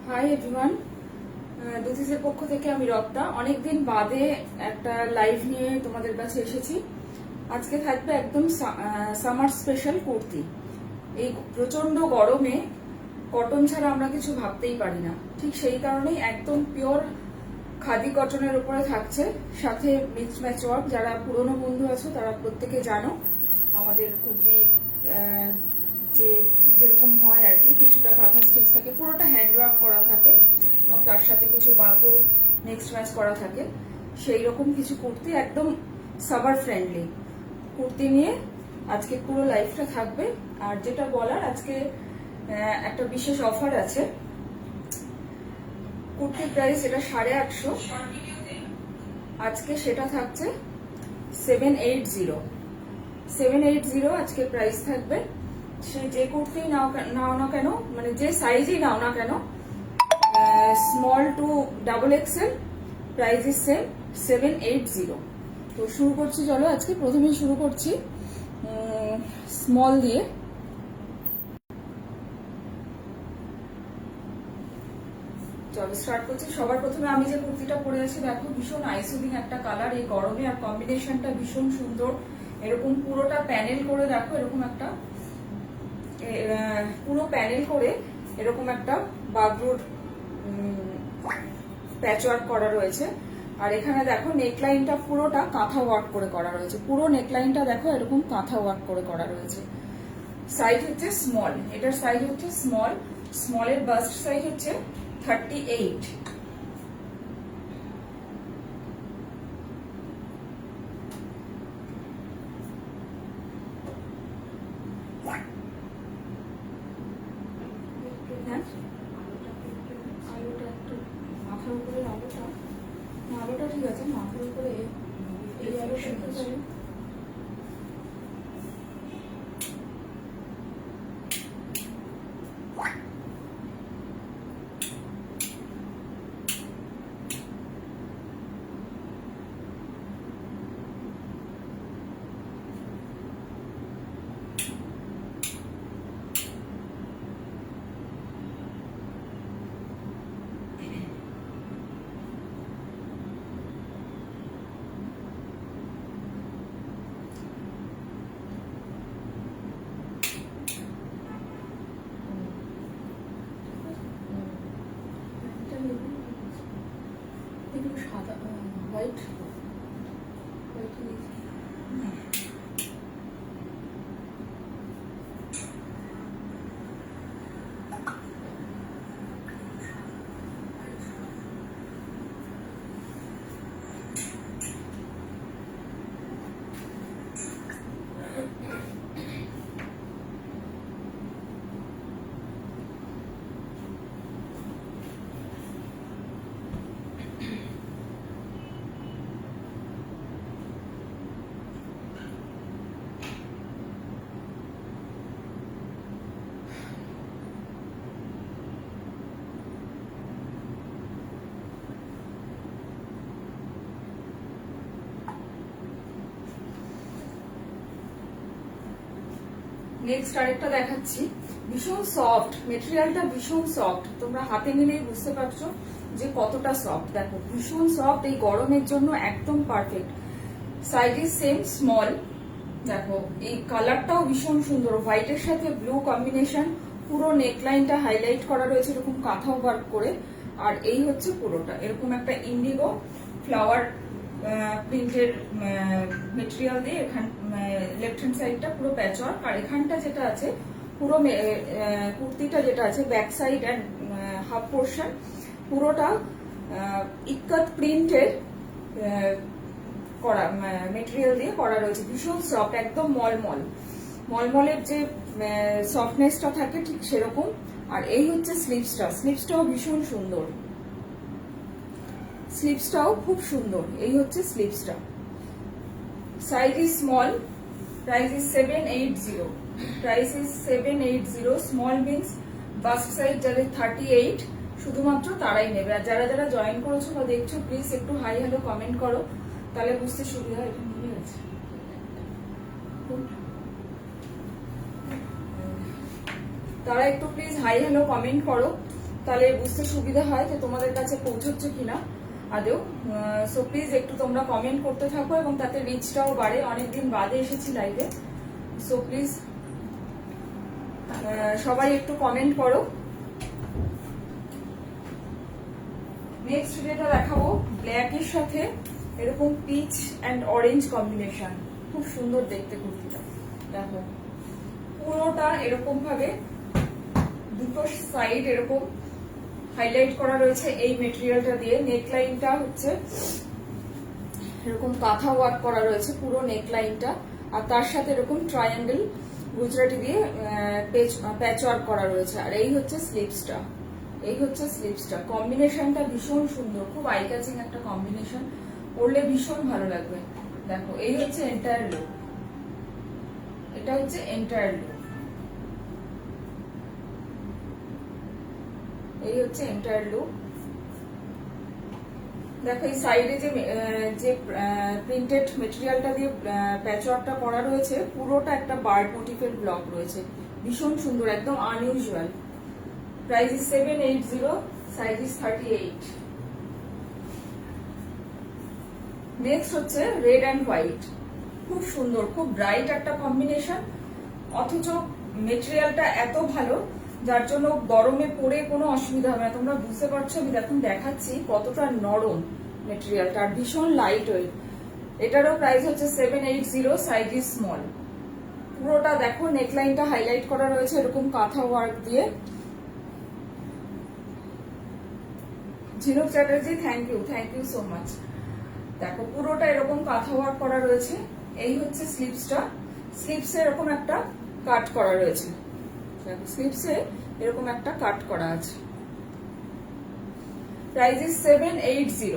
Hi everyone, দুথিসের পক্ষ থেকে আমি রত্না। অনেকদিন বাদে একটা লাইভ নিয়ে তোমাদের কাছে এসেছি। আজকে থাকবে একদম সামার স্পেশাল কুর্তি। এই প্রচন্ড গরমে কটন ছাড়া আমরা কিছু ভাবতেই পারি না, ঠিক সেই কারণেই একদম পিওর খাদি কটনের উপরে থাকছে, সাথে মিক্স ম্যাচ ওয়ার্ক। যারা পুরনো বন্ধু আছো তারা প্রত্যেকে জানো আমাদের কুর্তি যে যেরকম হয় আর কি, কিছুটা কাঁথা স্টিচ থাকে, পুরোটা হ্যান্ড ওয়ার্ক করা থাকে এবং তার সাথে কিছু বাগরু নেক্সট ম্যাচ করা থাকে। সেই রকম কিছু কুর্তি, একদম সামার ফ্রেন্ডলি কুর্তি নিয়ে আজকে পুরো লাইফটা থাকবে। আর যেটা বলার, আজকে একটা বিশেষ অফার আছে। কুর্তির প্রাইস এটা 850, আজকে সেটা থাকছে 780 আজকে প্রাইস থাকবে। সে যে কুর্তি নাও না কেন, মানে যে সাইজই নাও না কেন, small to double XL, price is same 780। তো শুরু করছি, চলো আজকে প্রথমেই শুরু করছি স্মল দিয়ে। চলো স্টার্ট করছি। সবার প্রথমে আমি যে কুর্তিটা পরে আছি, দেখো ভীষণ আইসুদিং একটা কালার এই গরমে, আর কম্বিনেশনটা ভীষণ সুন্দর। এরকম পুরোটা প্যানেল করে, দেখো এরকম একটা পুরো প্যানেল করে এরকম একটা বাগরুর প্যাচ ওয়ার্ক করা রয়েছে। আর এখানে দেখো নেকলাইনটা পুরোটা কাঁথা ওয়ার্ক করে করা রয়েছে, পুরো নেকলাইনটা দেখো এরকম কাঁথা ওয়ার্ক করে করা রয়েছে। সাইজ হচ্ছে স্মল, এটার সাইজ হচ্ছে স্মল। স্মলের বাস্ট সাইজ হচ্ছে 38। আলোটা একটু মাথার উপরে, আলোটা ঠিক আছে, মাথার উপরে এই আলো শুনতে পারি। সাদা হোয়াইট নেক্সট আরেকটা দেখাচ্ছি, ভীষণ সফট মেটেরিয়ালটা, ভীষণ সফট। তোমরা হাতে নিলেই বুঝতে পারছো যে কতটা সফট। দেখো ভীষণ সফট, এই গরমের জন্য একদম perfect. Size is same small. দেখো এই কালারটাও ভীষণ সুন্দর, হোয়াইটের সাথে ব্লু কম্বিনেশন, পুরো নেকলাইনটা হাইলাইট করা রয়েছে এরকম কাঁথা ওয়ার্ক করে। আর এই হচ্ছে পুরোটা এরকম একটা ইন্ডিগো ফ্লাওয়ার প্রিন্টের মেটেরিয়াল দিয়ে, এখান লেফট হ্যান্ড সাইডটা পুরো প্যাচ ওয়ার্ক। আর এখানটা যেটা আছে পুরো কুর্তিটা যেটা আছে back side and half portion, পুরোটা ইক্কাত প্রিন্টের করা মেটেরিয়াল দিয়ে করা রয়েছে, ভীষণ সফট, একদম মলমলের যে সফটনেসটা থাকে ঠিক সেরকম। আর এই হচ্ছে স্লিভসটাও ভীষণ সুন্দর, স্লিভসটাও খুব সুন্দর। এই হচ্ছে স্লিভসটা। Size is small, price is 780। Small means bust size যাদের 38, শুধুমাত্র তারাই নেবে। আর যারা যারা জয়েন করেছো বা দেখছো, প্লিজ একটু হাই হ্যালো কমেন্ট করো, তাহলে বুঝতে সুবিধা হয়। এটা নিয়ে আছে, তারা একটু প্লিজ হাই হ্যালো কমেন্ট করো, তাহলে বুঝতে সুবিধা হয় যে তোমাদের কাছে পৌঁছচ্ছে কিনা আদেও। সো প্লিজ একটু তোমরা কমেন্ট করতে থাকো এবং তাতে রিচটাও বাড়ে। অনেকদিন বাদে এসেছি লাইভে, সো প্লিজ সবাই একটু কমেন্ট করো। নেক্সট যেটা দেখাবো, ব্ল্যাকের সাথে এরকম পিচ অ্যান্ড অরেঞ্জ কম্বিনেশন, খুব সুন্দর দেখতে কুর্তিটা। দেখো পুরোটা এরকম ভাবে দুটো সাইড এরকম হাইলাইট করা রয়েছে এই মেটেরিয়ালটা দিয়ে। নেকলাইনটা হচ্ছে এরকম কাঁথা ওয়ার্ক করা রয়েছে পুরো নেকলাইনটা, আর তার সাথে এরকম ট্রায়াঙ্গেল গুজরাটি দিয়ে প্যাচ ওয়ার্ক করা রয়েছে। আর এই হচ্ছে স্লিভসটা, এই হচ্ছে স্লিভসটা। কম্বিনেশনটা ভীষণ সুন্দর, খুব আই ক্যাচিং একটা কম্বিনেশন, পরলে ভীষণ ভালো লাগবে। দেখো এই হচ্ছে এন্টায়ার লুক, এটা হচ্ছে এন্টায়ার লুক, এই হচ্ছে এন্টায়ার লুক। দেখো এই সাইডে যে প্রিন্টেড মেটেরিয়ালটা দিয়ে প্যাচওয়ার্কটা করা রয়েছে, পুরোটা একটা বার্ড মোটিফের ব্লক রয়েছে, ভীষণ সুন্দর, একদম unusual. Price is 780, size is 38। Next হচ্ছে রেড অ্যান্ড হোয়াইট, খুব সুন্দর, খুব ব্রাইট একটা কম্বিনেশন, অথচ মেটেরিয়ালটা এত ভালো যার জন্য গরমে পরে কোনো অসুবিধা হবে না। তোমরা বুঝতে পারছো, আমি এখন দেখাচ্ছি কতটা নরম মেটেরিয়ালটা, আর ভীষণ লাইট ওয়েট। এটারও প্রাইস হচ্ছে 780, সাইজ ইজ স্মল। পুরোটা দেখো নেকলাইনটা হাইলাইট করা রয়েছে এরকম কাঁথা ওয়ার্ক দিয়ে। Jhinuk Chatterjee, thank you so much. দেখো পুরোটা এরকম কাঁথা ওয়ার্ক করা রয়েছে। এই হচ্ছে স্লিভসটা, স্লিভসে এরকম একটা কাট করা রয়েছে, স্লিভসে এরকম একটা কাট করা আছে। Price is 780।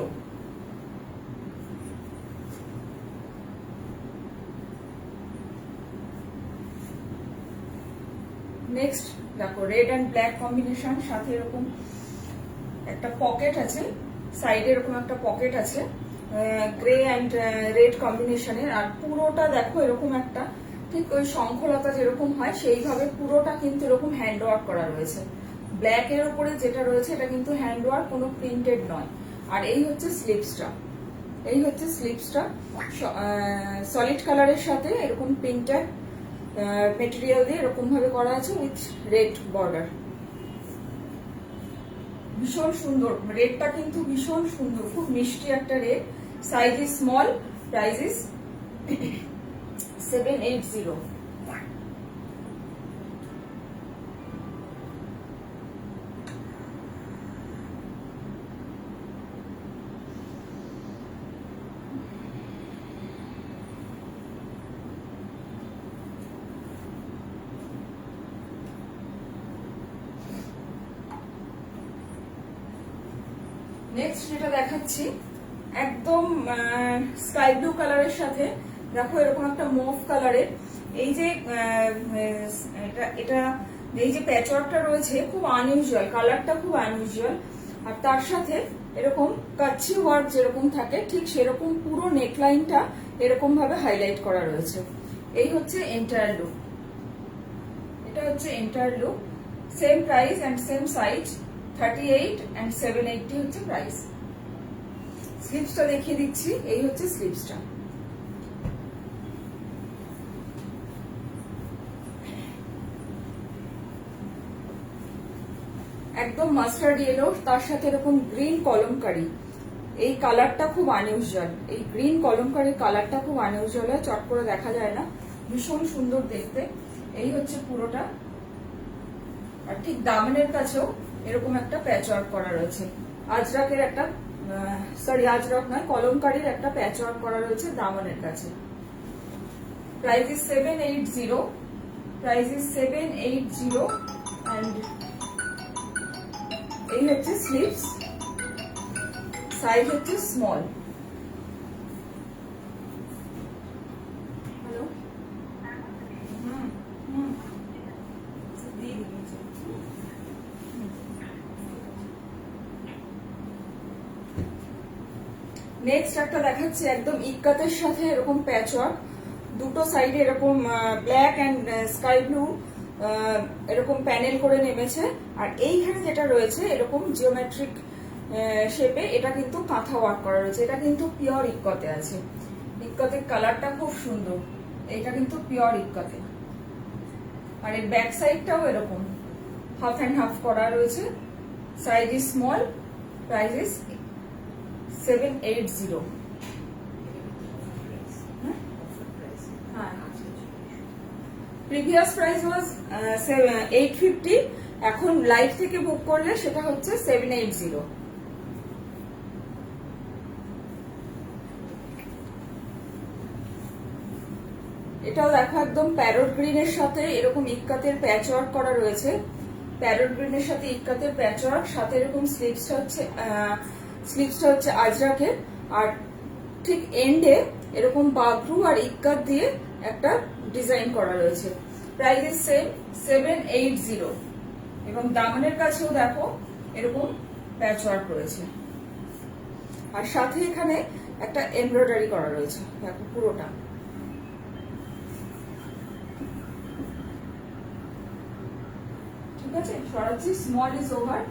নেক্সট দেখো রেড অ্যান্ড ব্ল্যাক কম্বিনেশন, সাথে এরকম একটা পকেট আছে, সাইডে এরকম একটা পকেট আছে গ্রে অ্যান্ড রেড কম্বিনেশনের। আর পুরোটা দেখো এরকম একটা, ঠিক ওই শঙ্খলতা যেরকম হয় সেইভাবে পুরোটা কিন্তু এরকম হ্যান্ড ওয়ার্ক করা রয়েছে। ব্ল্যাক এর উপরে যেটা রয়েছে এটা কিন্তু হ্যান্ড ওয়ার্ক, কোনো প্রিন্টেড নয়। আর এই হচ্ছে স্লিভসটা, এই হচ্ছে স্লিভসটা সলিড কালারের সাথে এরকম প্রিন্টেড মেটেরিয়াল দিয়ে এরকম ভাবে করা আছে উইথ রেড বর্ডার। ভীষণ সুন্দর, রেডটা কিন্তু ভীষণ সুন্দর, খুব মিষ্টি একটা red. Size is small, price is 780। Next যেটা দেখাচ্ছি একদম স্কাই ব্লু কালারের সাথে দেখো এরকম একটা মুভ কালারের। এই যে এটা এই যে প্যাচওয়ার্কটা রয়েছে খুব আনইউজুয়াল, কালারটা খুব আনইউজুয়াল। আর তার সাথে এরকম কাচ্ছি ওয়ার্ক যেরকম থাকে ঠিক সেরকম পুরো নেকলাইনটা এরকম ভাবে হাইলাইট করা রয়েছে। এই হচ্ছে এন্টায়ার লুক, এটা হচ্ছে entire look. Same price and same size, 38 and 780 হচ্ছে প্রাইস। স্লিভসটা দেখিয়ে দিচ্ছি, এই হচ্ছে স্লিভসটা। একদম মাস্টার্ড ইয়েলো, তার সাথে এরকম গ্রিন কলমকারি। এই কালারটা খুব আনইউজুয়াল, এই গ্রিন কলমকারি কালারটা খুব আনইউজুয়াল হয়, চট করে দেখা যায় না, ভীষণ সুন্দর দেখতে। এই হচ্ছে পুরোটা। আর ঠিক দামনের কাছেও এরকম একটা প্যাচ ওয়ার্ক করা রয়েছে, আজরাকের একটা আজরাক নয় কলমকারীর একটা প্যাচ ওয়ার্ক করা রয়েছে দামনের কাছে। Price is 780, price is 780 and এই হচ্ছে স্লিভস, সাইজ হচ্ছে স্মল। হ্যালো, নেক্সট একটা দেখাচ্ছি একদম ইক্কাতের সাথে এরকম প্যাচ ওয়ার্ক, দুটো সাইডে এরকম ব্ল্যাক অ্যান্ড স্কাই ব্লু এরকম প্যানেল করে নেমেছে। আর এইখানে যেটা রয়েছে এরকম জিওমেট্রিক শেপে, এটা কিন্তু কাঁথা ওয়ার্ক করা রয়েছে। এটা কিন্তু পিওর ইক্কতে আছে। ইক্কতের কালারটা খুব সুন্দর। এটা কিন্তু পিওর ইক্কতে। আর এর ব্যাক সাইডটাও এরকম হাফ অ্যান্ড হাফ করা রয়েছে। Size is small, price is 780। Previous price was 850, এখন লাইভ থেকে বুক করলে সেটা হচ্ছে 780। এটাও দেখো একদম প্যারট গ্রিনের সাথে এরকম ইক্কাতের প্যাচ ওয়ার্ক করা রয়েছে। প্যারট গ্রিনের সাথে ইক্কাতের প্যাচ ওয়ার্ক, সাথে এরকম স্লিভসটা হচ্ছে আজরাকের। আর ঠিক এন্ডে এরকম বাগরু আর ইক্কাত দিয়ে একটা ডিজাইন করা রয়েছে। Price is same 780। এবং দামানের কাছেও দেখো এরকম প্যাচ ওয়ার্ক রয়েছে। আর সাথে এখানে একটা এমব্রয়ডারি করা রয়েছে দেখো পুরোটা। ঠিক আছে, সরাচ্ছি। Small is over.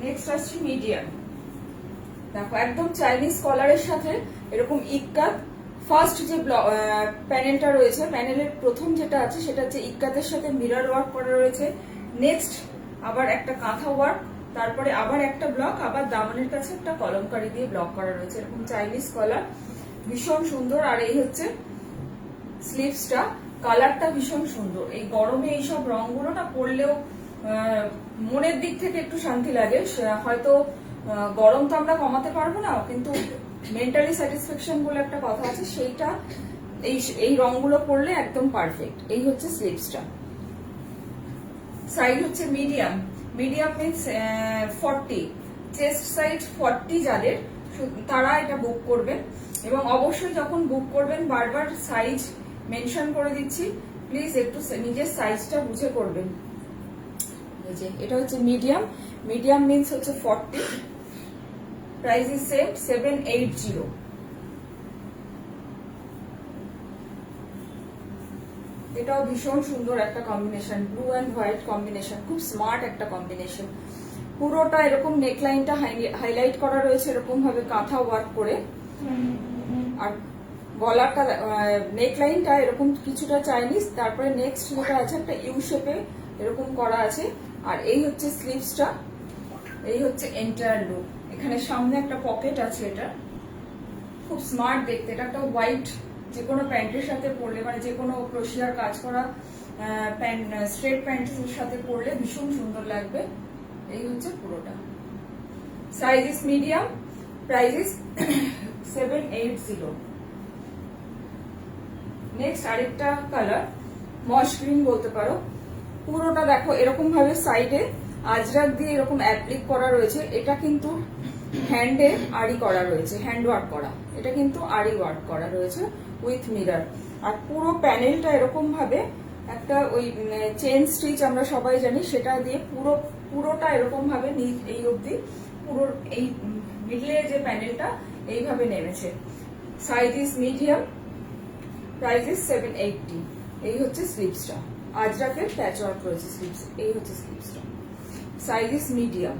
নেক্সট আসছে মিডিয়াম। দেখো একদম চাইনিজ কলারের সাথে এরকম ইক্কাত। ফার্স্ট যে প্যানেলটা রয়েছে, প্যানেলের প্রথম যেটা আছে সেটা হচ্ছে ইক্কাতের সাথে মিরর ওয়ার্ক করা রয়েছে। নেক্সট আবার একটা কাঁথা ওয়ার্ক, তারপরে আবার একটা ব্লক, আবার দামানের কাছে একটা কলমকারি দিয়ে ব্লক করা রয়েছে। এরকম চাইনিজ কলার, ভীষণ সুন্দর। আর এই হচ্ছে স্লিভসটা, কালারটা ভীষণ সুন্দর। এই গরমে এইসব রংগুলো না পরলেও মনের দিক থেকে একটু শান্তি লাগে। হয়তো গরম তো আমরা কমাতে পারবো না, কিন্তু মেন্টালি স্যাটিসফ্যাকশন বলে একটা কথা আছে, সেইটা এই রংগুলো পরলে একদম পারফেক্ট। এই হচ্ছে স্লিভসটা। সাইজ হচ্ছে medium. Medium means 40, chest size 40 যাদের, তারা এটা বুক করবেন। এবং অবশ্যই যখন বুক করবেন বারবার সাইজ মেনশন করে দিচ্ছি, প্লিজ একটু নিজের সাইজটা বুঝে করবেন। এটা হচ্ছে মিডিয়াম। মিডিয়াম মিনস হচ্ছে 40। Price is same 780। এটাও ভীষণ সুন্দর একটা combination, blue and white combination, খুব স্মার্ট একটা কম্বিনেশন। পুরোটা এরকম নেকলাইনটা হাইলাইট করা রয়েছে এরকম ভাবে কাঁথা ওয়ার্ক করে। আর গলাটা নেকলাইনটা এরকম কিছুটা চাইনিজ। তারপরে নেক্সট যেটা আছে একটা ইউ শেপে এরকম করা আছে। আর এই হচ্ছে স্লিভসটা, এই হচ্ছে এন্টায়ার লুক। এখানে সামনে একটা পকেট আছে, এটা খুব স্মার্ট দেখতে। এটা একটা হোয়াইট যে কোনো প্যান্টের সাথে পরলে, মানে যে কোনো ক্রোশিয়ার কাজ করা স্ট্রেট প্যান্টের সাথে পরলে ভীষণ সুন্দর লাগবে। এই হচ্ছে পুরোটা। Size is medium, price is 780। Next আরেকটা কালার, মস গ্রিন বলতে পারো। পুরোটা দেখো এরকম ভাবে সাইডে আজরাক দিয়ে এরকম অ্যাপ্লিক করা রয়েছে। এটা কিন্তু হ্যান্ডে আড়ি করা রয়েছে, হ্যান্ড ওয়ার্ক করা। এটা কিন্তু আড়ি ওয়ার্ক করা রয়েছে উইথ মিরর। আর পুরো প্যানেলটা এরকম ভাবে একটা ওই চেন স্টিচ আমরা সবাই জানি, সেটা দিয়ে পুরোটা এরকম ভাবে এই অবধি পুরো এই মিডলে যে প্যানেলটা এইভাবে নেমেছে। Size is medium, price is 780। এই হচ্ছে স্লিভসটা, আজরাকের প্যাচ ওয়ার্ক রয়েছে স্লিভস। এই হচ্ছে স্লিভসটা, সাইজ ইজ মিডিয়াম।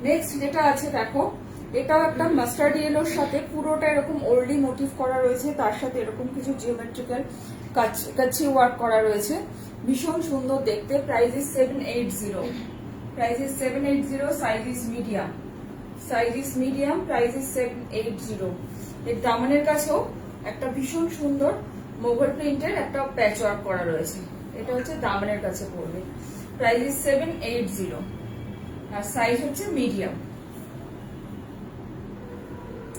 নেক্সট যেটা আছে দেখো, এটাও একটা মাস্টার্ড ইয়েলোর সাথে পুরোটা এরকম ওল্ডি মোটিভ করা রয়েছে, তার সাথে এরকম কিছু জিওমেট্রিক্যাল কাচি ওয়ার্ক করা রয়েছে, ভীষণ সুন্দর দেখতে। Price is 780। Price is 780। Size is medium. Size is medium, price is 780। এর দামানের কাছেও একটা ভীষণ সুন্দর মোগল প্রিন্টের একটা প্যাচ ওয়ার্ক করা রয়েছে। এটা হচ্ছে দামানের কাছে পড়বে। Price is 780। আর সাইজ হচ্ছে মিডিয়াম।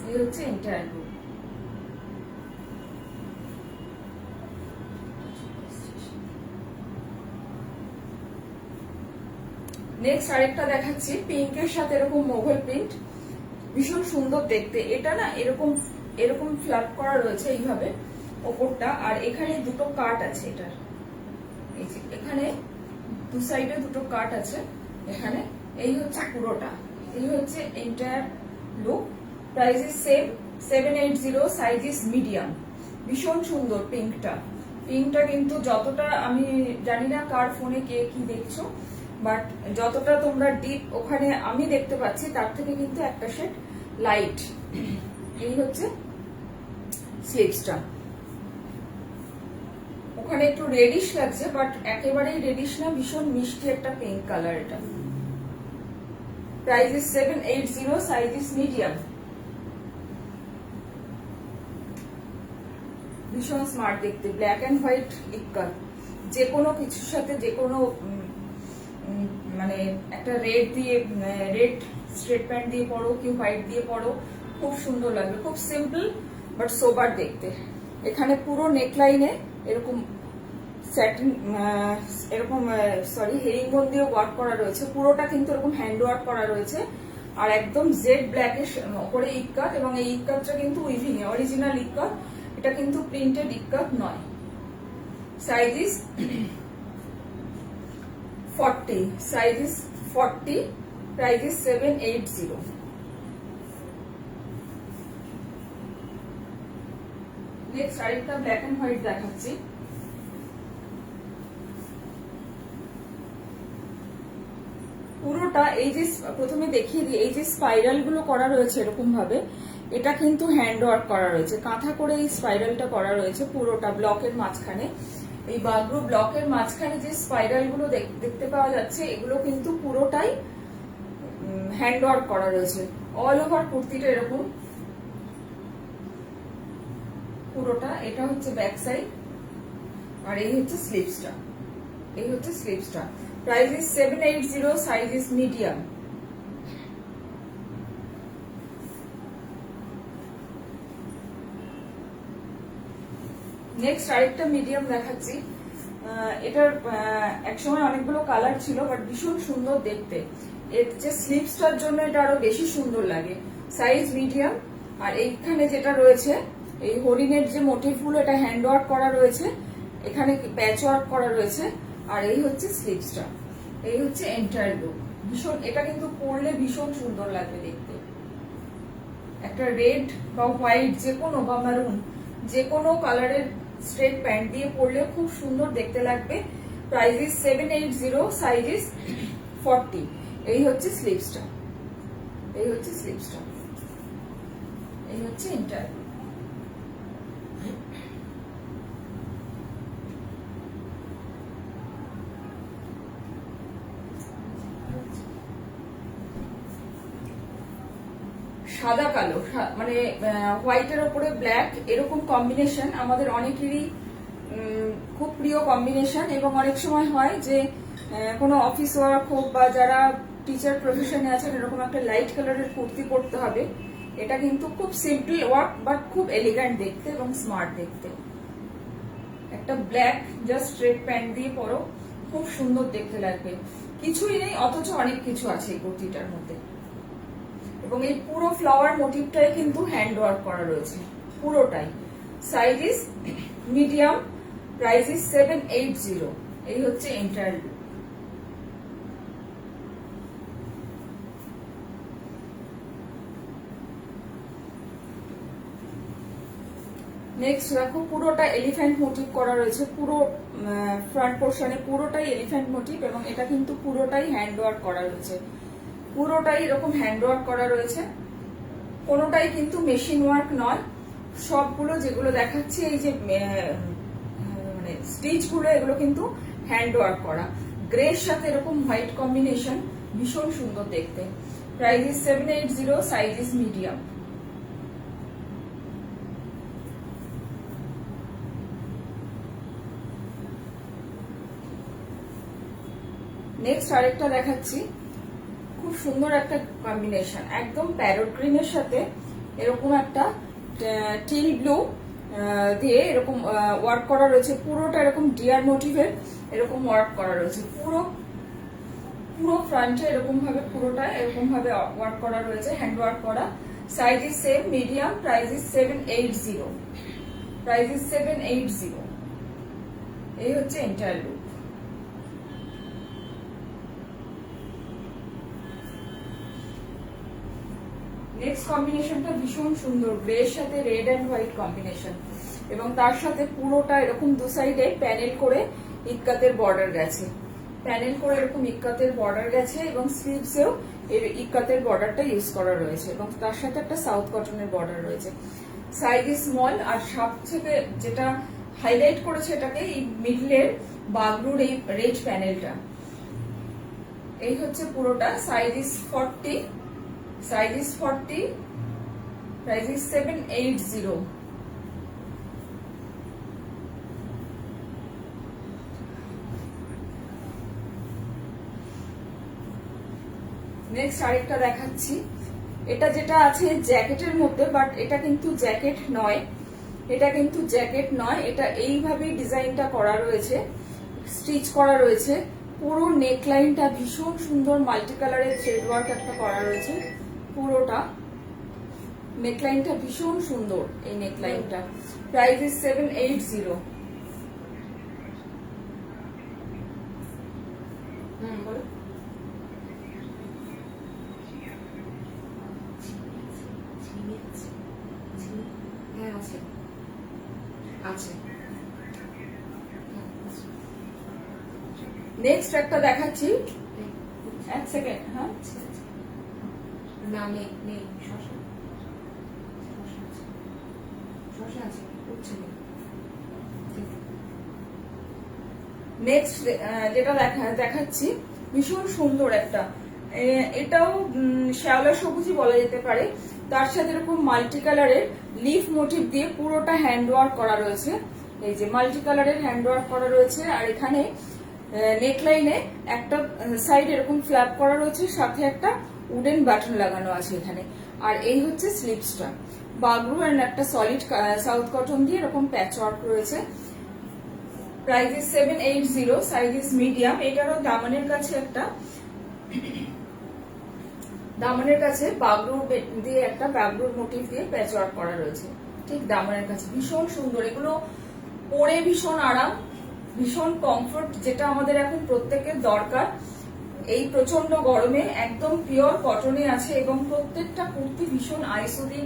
এই হচ্ছে এন্টায়ার লুক। নেক্সট আরেকটা দেখাচ্ছি, পিঙ্কের সাথে এরকম মোগল প্রিন্ট, ভীষণ সুন্দর দেখতে। এটা না এরকম এরকম ফ্ল্যাপ করা রয়েছে এইভাবে ওপরটা, আর এখানে দুটো কাট আছে এটার, এই যে এখানে দু সাইডে দুটো কাট আছে এখানে। এই হচ্ছে পুরোটা, এই হচ্ছে entire look. Price is same 780, size is medium. ভীষণ সুন্দর পিঙ্কটা। পিঙ্কটা কিন্তু যতটা, আমি জানি না কার ফোনে কে কি দেখছো, বাট যতটা তোমরা ডিপ ওখানে আমি দেখতে পাচ্ছি তার থেকে কিন্তু একটা শেড লাইট। এই হচ্ছে স্লিভসটা। ওখানে একটু রেডিশ লাগছে, বাট একেবারেই রেডিশ না, ভীষণ মিষ্টি একটা পিঙ্ক কালার এটা। Price is 780, size is medium. ভীষণ স্মার্ট দেখতে, ব্ল্যাক এন্ড হোয়াইট ইক্কা, যে কোনো কিছুর সাথে, যে কোনো মানে একটা রেড দিয়ে, রেড স্ট্রেট প্যান্ট দিয়ে পরো, কি হোয়াইট দিয়ে পরো, খুব সুন্দর লাগবে। খুব সিম্পল বাট সোবার দেখতে। এখানে পুরো নেকলাইনে এরকম স্যাটিন, এরকম সরি হেরিংবোন দিয়ে ওয়ার্ক করা রয়েছে, পুরোটা কিন্তু এরকম হ্যান্ড ওয়ার্ক করা রয়েছে। আর একদম জেড ব্ল্যাক এর উপরে ইক্কাত, এবং এই ইক্কাতটা কিন্তু উইভিং এ, অরিজিনাল ইক্কাত, এটা কিন্তু প্রিন্টেড ইক্কাত নয়। Size is 40, size is 40, price is 780। Next আরেকটা ব্ল্যাক এন্ড হোয়াইট দেখাচ্ছি। পুরোটা এই যে প্রথমে দেখিয়ে দিই, এই যে স্পাইরাল গুলো করা রয়েছে এরকম ভাবে, এটা কিন্তু হ্যান্ড ওয়ার্ক করা রয়েছে, কাঁথা করে এই স্পাইরালটা করা রয়েছে পুরোটা ব্লকের মাঝখানে। এই বাগরু ব্লকের মাঝখানে যে স্পাইরাল গুলো দেখতে পাওয়া যাচ্ছে, এগুলো কিন্তু পুরোটাই হ্যান্ড ওয়ার্ক করা রয়েছে। অল ওভার কুর্তিটা এরকম পুরোটা। এটা হচ্ছে ব্যাক সাইড, আর এই হচ্ছে স্লিভসটা। এই হচ্ছে স্লিভসটা। Price is 780, size is medium. Next আরেকটা মিডিয়াম দেখাচ্ছি। এটার একসময় অনেকগুলো কালার ছিল, বাট ভীষণ সুন্দর দেখতে। এর যে স্লিভসটার জন্য এটা আরো বেশি সুন্দর লাগে। সাইজ মিডিয়াম, আর এইখানে যেটা রয়েছে এই হরিণের যে মোটিভ গুলো, এটা হ্যান্ড ওয়ার্ক করা রয়েছে, এখানে প্যাচ ওয়ার্ক করা রয়েছে, আর এই হচ্ছে স্লিভসটা। এই হচ্ছে এন্টায়ার লুক। ভীষণ, এটা কিন্তু পরলে ভীষণ সুন্দর লাগবে দেখতে। একটা রেড বা হোয়াইট যে কোনো, বা মারুন যে কোনো কালারের স্ট্রেট প্যান্ট দিয়ে পরলে খুব সুন্দর দেখতে লাগবে। Price is 780, size is 40। এই হচ্ছে স্লিভসটা। এই হচ্ছে স্লিভসটা। এই হচ্ছে এন্টায়ার। সাদা কালো, মানে হোয়াইটের ওপরে ব্ল্যাক, এরকম কম্বিনেশন আমাদের অনেকেরই খুব প্রিয় কম্বিনেশন। এবং অনেক সময় হয় যে কোনো অফিস ওয়ার্ক হোক, বা যারা টিচার প্রফেশনে আছেন, এরকম একটা লাইট কালারের কুর্তি পরতে হবে। এটা কিন্তু খুব সিম্পল ওয়ার্ক, বাট খুব এলিগ্যান্ট দেখতে এবং স্মার্ট দেখতে। একটা ব্ল্যাক জাস্ট স্ট্রেট প্যান্ট দিয়ে পরো, খুব সুন্দর দেখতে লাগবে। কিছুই নেই, অথচ অনেক কিছু আছে এই কুর্তিটার মধ্যে। এবং এই পুরো ফ্লাওয়ার মোটিভটাই কিন্তু হ্যান্ড ওয়ার্ক করা রয়েছে পুরোটাই। Size is medium, price is 780। এই হচ্ছে এন্টায়ার লুক। নেক্সট দেখো, পুরোটা এলিফ্যান্ট মোটিভ করা রয়েছে, পুরো ফ্রন্ট পোর্শনে পুরোটাই এলিফ্যান্ট মোটিভ, এবং এটা কিন্তু পুরোটাই হ্যান্ড ওয়ার্ক করা রয়েছে। পুরোটাই এরকম হ্যান্ড ওয়ার্ক করা রয়েছে, কোনোটাই কিন্তু মেশিন ওয়ার্ক নয়। সবগুলো যেগুলো দেখাচ্ছি, এই যে মানে স্টিচ গুলো, এগুলো কিন্তু হ্যান্ড ওয়ার্ক করা। গ্রের সাথে এরকম হোয়াইট কম্বিনেশন, ভীষণ সুন্দর দেখতে। Price is 780, size is medium. Next আরেকটা দেখাচ্ছি, খুব সুন্দর একটা কম্বিনেশন, একদম প্যারট গ্রিনের সাথে এরকম একটা টিল ব্লু দিয়ে এরকম ওয়ার্ক করা রয়েছে। পুরোটা এরকম ডিয়ার মোটিভের এরকম ওয়ার্ক করা রয়েছে। পুরো পুরো ফ্রন্টে এরকম ভাবে, পুরোটা এরকম ভাবে ওয়ার্ক করা রয়েছে, হ্যান্ড ওয়ার্ক করা। Size is same, medium, price is 780। Price is 780। এই হচ্ছে এন্টায়ার লুক। নেক্সট কম্বিনেশনটা ভীষণ সুন্দর, গ্রে এর সাথে রেড অ্যান্ড হোয়াইট কম্বিনেশন, এবং তার সাথে পুরোটা এরকম দু সাইডে প্যানেল করে ইক্কাতের বর্ডার গেছে, প্যানেল করে এরকম ইক্কাতের বর্ডার গেছে, এবং স্লিভসেও এর ইক্কাতের বর্ডারটা ইউজ করা রয়েছে, এবং তার সাথে একটা সাউথ কটনের বর্ডার রয়েছে। সাইজ স্মল, আর সবথেকে যেটা হাইলাইট করেছে এটাকে এই মিডলের বাগরুর এই রেড প্যানেলটা। এই হচ্ছে পুরোটা। Size is 40, size is 40, price is 780। Next আরেকটা দেখাচ্ছি। এটা যেটা আছে জ্যাকেটের মধ্যে, বাট এটা কিন্তু জ্যাকেট নয়, এটা কিন্তু জ্যাকেট নয়, এটা এইভাবেই ডিজাইনটা করা রয়েছে, স্টিচ করা রয়েছে। পুরো নেকলাইনটা ভীষণ সুন্দর মাল্টি কালারের থ্রেড ওয়ার্ক একটা করা রয়েছে, পুরোটা নেকলাইনটা ভীষণ সুন্দর। এই নেকলাইনটা প্রাইস ইজ 780। বলো। হ্যাঁ আছে, আছে। নেক্সট একটা দেখাচ্ছি, এক সেকেন্ড। হ্যাঁ না, নেই নেই, শশা শশা আছে, উঠছে না। নেক্সট যেটা দেখাচ্ছি ভীষণ সুন্দর একটা, এটাও শ্যাওলা সবুজই বলা যেতে পারে। তার সাথে এরকম মাল্টি কালারের লিফ মোটিভ দিয়ে পুরোটা হ্যান্ড ওয়ার্ক করা রয়েছে। এই যে মাল্টি কালারের হ্যান্ড ওয়ার্ক করা রয়েছে, আর এখানে নেকলাইনে একটা সাইড এরকম ফ্ল্যাপ করা রয়েছে, সাথে একটা উডেন বাটন লাগানো আছে এখানে। আর এই হচ্ছে স্লিভসটা, বাগরু এন্ড একটা সলিড সাউথ কটন দিয়ে এরকম প্যাচ ওয়ার্ক রয়েছে। Price is 780, size is medium. এটারও দামানের কাছে একটা, দামানের কাছে বাগরু দিয়ে একটা বাগরুর মোটিভ দিয়ে প্যাচ ওয়ার্ক করা রয়েছে, ঠিক দামানের কাছে। ভীষণ সুন্দর, এগুলো পরে ভীষণ আরাম, ভীষণ কমফোর্ট, যেটা আমাদের এখন প্রত্যেকের দরকার। এই প্রচন্ড গরমে একদম পিওর কটনে আছে, এবং প্রত্যেকটা কুর্তি ভীষণ আইসুদিং,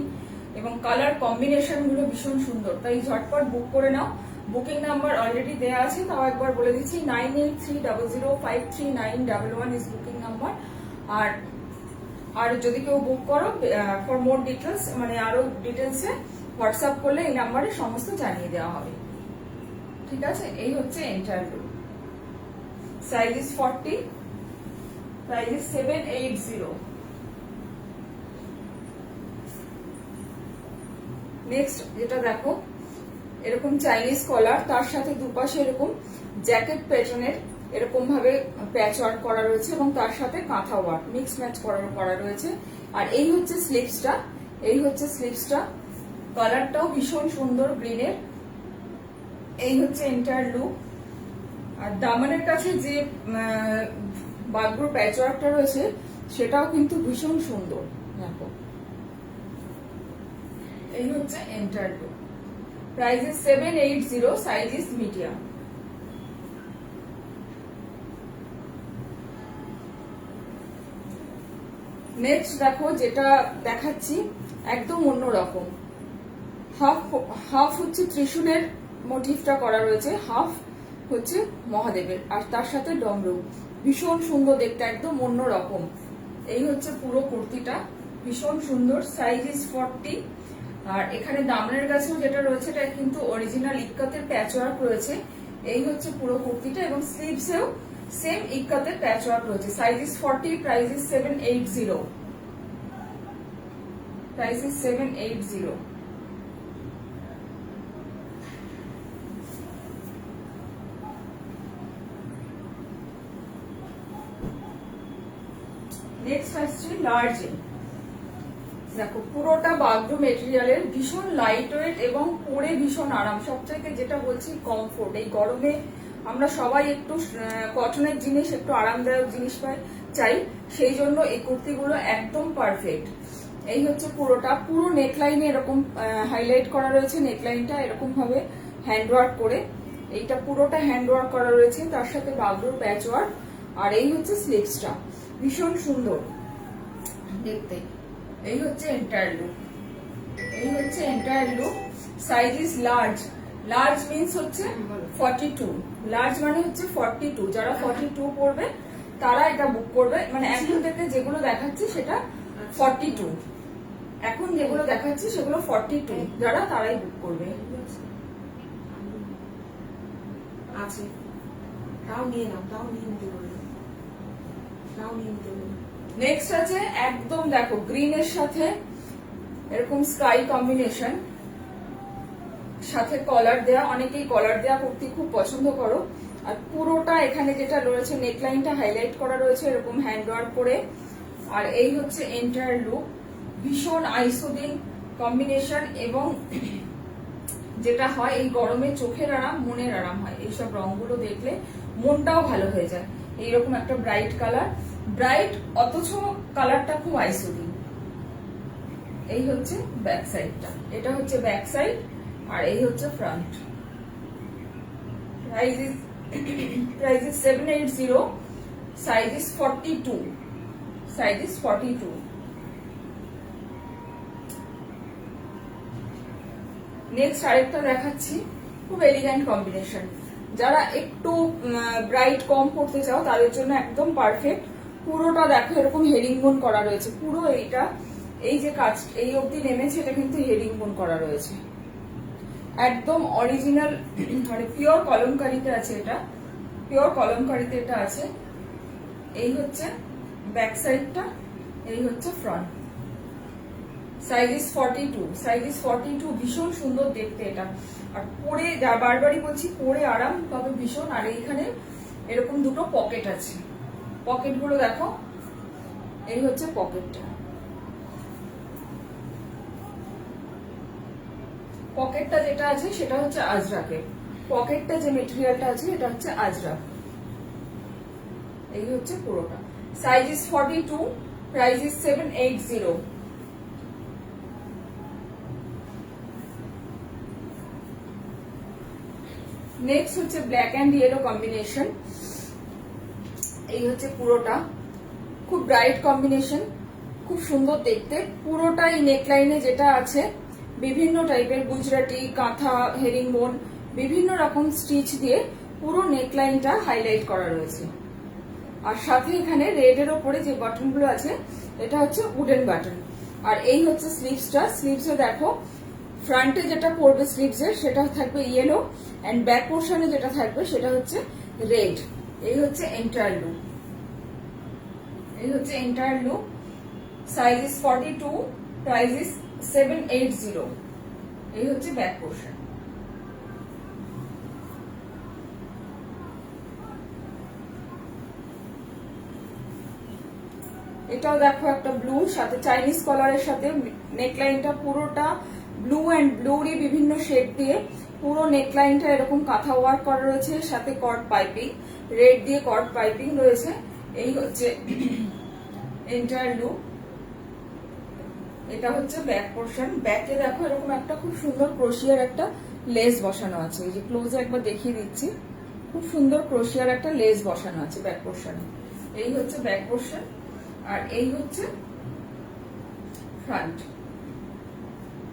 এবং কালার কম্বিনেশন গুলো ভীষণ সুন্দর। তাই ঝটপট বুক করে নাও। বুকিং নাম্বার অলরেডি দেওয়া আছে, তাও একবার বলে দিচ্ছি, 9830053911 ইজ বুকিং নাম্বার। আর যদি কেউ বুক করো ফর মোর ডিটেলস, মানে আরো ডিটেলসে হোয়াটসঅ্যাপ করলে এই নাম্বারে সমস্ত জানিয়ে দেওয়া হবে। ঠিক আছে, এই হচ্ছে entire look. Size is 40, price is 780। Next যেটা দেখো, এরকম চাইনিজ কলার, তার সাথে দুপাশে এরকম জ্যাকেট প্যাটার্নের এরকম ভাবে প্যাচ ওয়ার্ক করা রয়েছে, এবং তার সাথে কাঁথা ওয়ার্ক মিক্স ম্যাচ করা রয়েছে। আর এই হচ্ছে স্লিভসটা, এই হচ্ছে স্লিভসটা, কালারটাও ভীষণ সুন্দর গ্রিনের। এই হচ্ছে এন্টায়ার লুক। আর দামানের কাছে যে বাগরুর প্যাচ ওয়ার্কটা রয়েছে সেটাও কিন্তু ভীষণ সুন্দর। দেখো, এই হচ্ছে entire look. Price is 780, size is medium. Next দেখো, যেটা দেখাচ্ছি একদম অন্যরকম। হাফ হচ্ছে ত্রিশূলের মোটিভটা করা রয়েছে, হাফ হচ্ছে মহাদেবের, আর তার সাথে ডমরু। ভীষণ সুন্দর দেখতে, একদম অন্যরকম। এই হচ্ছে পুরো কুর্তিটা, ভীষণ সুন্দর। Size is 40। আর এখানে দামনের কাছেও যেটা রয়েছে এটা কিন্তু অরিজিনাল ইক্কাতের প্যাচ ওয়ার্ক রয়েছে। এই হচ্ছে পুরো কুর্তিটা, এবং স্লিভসেও সেম ইক্কাতের প্যাচ ওয়ার্ক রয়েছে। Size is 40, price is 780। Price is 780। Next আসছে লার্জে। দেখো, পুরোটা বাগরু মেটেরিয়ালের, ভীষণ লাইট ওয়েট এবং পরে ভীষণ আরাম। সবথেকে যেটা বলছি কমফোর্ট, এই গরমে আমরা সবাই একটু কটনের জিনিস, একটু আরামদায়ক জিনিস চাই, সেই জন্য এই কুর্তিগুলো একদম পারফেক্ট। এই হচ্ছে পুরোটা, পুরো নেকলাইনে এরকম হাইলাইট করা রয়েছে, নেকলাইনটা এরকম ভাবে হ্যান্ড ওয়ার্ক করে, এইটা পুরোটা হ্যান্ড ওয়ার্ক করা রয়েছে, তার সাথে বাগডোর প্যাচ ওয়ার্ক। আর এই হচ্ছে স্লিভসটা, ভীষণ সুন্দর দেখতে। এই হচ্ছে এন্টায়ার লুক, এই হচ্ছে entire look. Size is large, large means হচ্ছে 42, লার্জ মানে হচ্ছে 42। যারা 42 পড়বে তারা এটা বুক করবে। মানে এখন থেকে যেগুলো দেখাচ্ছি সেটা 42, এখন যেগুলো দেখাচ্ছি সেগুলো 42, যারা তারাই বুক করবে। আছে তাও নিয়ে নাও, তাও নিয়ে নিতে বলবে, তাও নিয়ে নিতে বলবে। নেক্সট আছে একদম দেখো গ্রিনের সাথে এরকম স্কাই কম্বিনেশন, সাথে কলার দেয়া, অনেকেই কলার দেয়া কুর্তি খুব পছন্দ করো। আর পুরোটা এখানে যেটা রয়েছে নেকলাইনটা হাইলাইট করা রয়েছে এরকম হ্যান্ড ওয়ার্ক করে। আর এই হচ্ছে এন্টায়ার লুক, ভীষণ আইসোদিন কম্বিনেশন। এবং যেটা হয় এই গরমে চোখের আরাম মনের আরাম হয়, এইসব রংগুলো দেখলে মনটাও ভালো হয়ে যায়। এইরকম একটা ব্রাইট কালার, ব্রাইট অথচ কালারটা খুব আইসোদিন। এই হচ্ছে ব্যাক সাইডটা, এটা হচ্ছে ব্যাক সাইড, আর এই হচ্ছে front. Price is 780, size is 42, size is 42। Next আরেকটা দেখাচ্ছি, খুব এলিগ্যান্ট কম্বিনেশন। যারা একটু ব্রাইট কম পড়তে চাও তাদের জন্য একদম পারফেক্ট। পুরোটা দেখো এরকম হেরিংবোন করা রয়েছে, পুরো এইটা এই যে কাজ এই অবধি নেমেছে এটা কিন্তু হেরিংবোন করা রয়েছে, একদম অরিজিনাল, মানে পিওর কলমকারিতে আছে, এটা পিওর কলমকারিতে এটা আছে। এই হচ্ছে ব্যাক সাইডটা, এই হচ্ছে front. Size is 42, size is 42, ভীষণ সুন্দর দেখতে এটা। আর পরে বারবারই বলছি পরে আরাম পাবে ভীষণ। আর এইখানে এরকম দুটো পকেট আছে, পকেটগুলো দেখো, এই হচ্ছে পকেটটা। পকেটটা যেটা আছে সেটা হচ্ছে আজরাকের, পকেটটা যে মেটেরিয়ালটা আছে এটা হচ্ছে আজরাক। এই হচ্ছে পুরোটা। Size is 42, price is 780। Next হচ্ছে ব্ল্যাক অ্যান্ড ইয়েলো কম্বিনেশন। এই হচ্ছে পুরোটা, খুব ব্রাইট কম্বিনেশন, খুব সুন্দর দেখতে। পুরোটাই নেকলাইনে যেটা আছে বিভিন্ন টাইপের গুজরাটি, কাঁথা, হেরিংবোন, বিভিন্ন রকম স্টিচ দিয়ে পুরো নেকলাইনটা হাইলাইট করা রয়েছে। আর সাথে এখানে রেড এর ওপরে যে বাটনগুলো আছে এটা হচ্ছে উডেন বাটন। আর এই হচ্ছে স্লিভসটা, স্লিভসে দেখো ফ্রন্টে যেটা পড়বে স্লিভসের সেটা থাকবে ইয়েলো, এন্ড ব্যাক পোর্শনে যেটা থাকবে সেটা হচ্ছে রেড। এই হচ্ছে এন্টায়ার লুক, এই হচ্ছে entire look. Size is 42, price is 780। এই হচ্ছে ব্যাক পোর্শন। এটাও দেখো একটা ব্লু, সাথে চাইনিজ কলারের সাথে নেকলাইনটা পুরোটা ব্লু অ্যান্ড ব্লুরই বিভিন্ন শেড দিয়ে পুরো নেকলাইনটা এরকম কাঁথা ওয়ার্ক করা রয়েছে, সাথে কর্ড পাইপিং, রেড দিয়ে কর্ড পাইপিং রয়েছে। এই হচ্ছে এন্টায়ার লুক। এটা হচ্ছে ব্যাক পোর্শন। ব্যাকে দেখো এরকম একটা খুব সুন্দর ক্রোশিয়ার একটা লেস বসানো আছে, এই যে ক্লোজে একবার দেখিয়ে দিচ্ছি, খুব সুন্দর ক্রোশিয়ার একটা লেস বসানো আছে ব্যাক পোর্শনে। এই হচ্ছে ব্যাক পোর্শন, আর এই হচ্ছে ফ্রন্ট।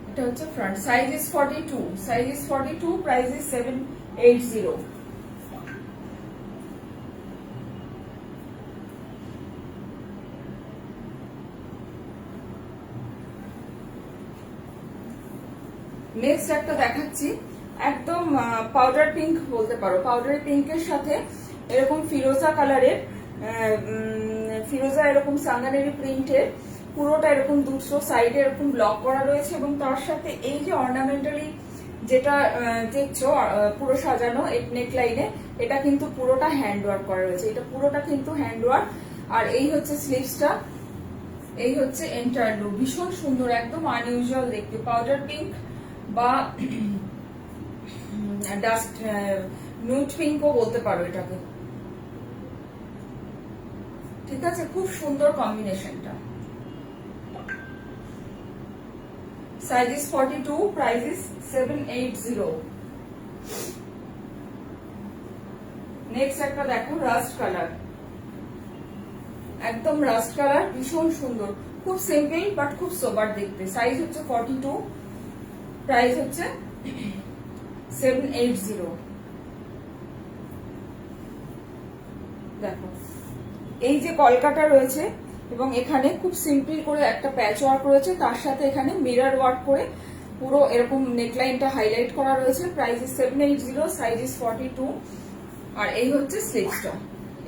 এটা হচ্ছে front. Size is 42, size is 42, price is 780। Next একটা দেখাচ্ছি, একদম পাউডার পিঙ্ক বলতে পারো, পাউডার পিঙ্কের সাথে এরকম ফিরোজা কালারের, ফিরোজা এরকম সাঙ্গানেরি প্রিন্টের, পুরোটা এরকম দুশো সাইডে এরকম ব্লক করা রয়েছে। এবং তার সাথে এই যে অর্নামেন্টালি যেটা দেখছো পুরো সাজানো নেক লাইনে, এটা কিন্তু পুরোটা হ্যান্ড ওয়ার্ক করা রয়েছে, এটা পুরোটা কিন্তু হ্যান্ড ওয়ার্ক। আর এই হচ্ছে স্লিভসটা, এই হচ্ছে এন্টায়ার লুক, ভীষণ সুন্দর, একদম আনইউজুয়াল দেখতে, পাউডার পিঙ্ক বা ডাস্ট নিউড পিঙ্কও বলতে পারো এটাকে। ঠিক আছে, খুব সুন্দর কম্বিনেশনটা। Size is 42, price is 780। Next একটা দেখো রাস্ট কালার, একদম রাস্ট কালার, ভীষণ সুন্দর, খুব সিম্পল বাট খুব সোবার দেখতে। সাইজ হচ্ছে 42, প্রাইস হচ্ছে 780। দেখো এই যে কলকাটা রয়েছে এবং এখানে খুব সিম্পল করে একটা প্যাচ ওয়ার্ক রয়েছে, তার সাথে এখানে মিরর ওয়ার্ক করে পুরো এরকম নেকলাইনটা হাইলাইট করা রয়েছে। Price is 780, size is 42। আর এই হচ্ছে স্লিভসটা,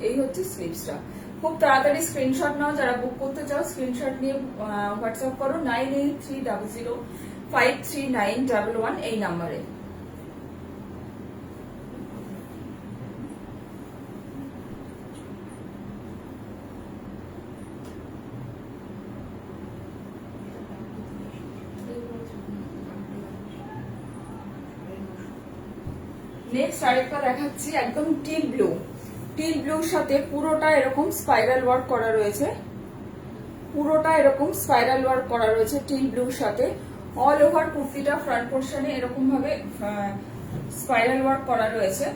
এই হচ্ছে স্লিভসটা। খুব তাড়াতাড়ি স্ক্রিনশট নাও, যারা বুক করতে চাও স্ক্রিনশট নিয়ে হোয়াটসঅ্যাপ করো 9830053911 এই নাম্বারে। নেক্সট আরেকটা দেখাচ্ছি, একদম টিল ব্লু, টিল ব্লুর সাথে পুরোটা এরকম স্পাইরাল ওয়ার্ক করা রয়েছে, পুরোটা এরকম স্পাইরাল ওয়ার্ক করা রয়েছে টিল ব্লুর সাথে। অল ওভার কুর্তিটা ফ্রন্ট পোর্শনে এরকম ভাবে স্পাইরাল ওয়ার্ক করা রয়েছে।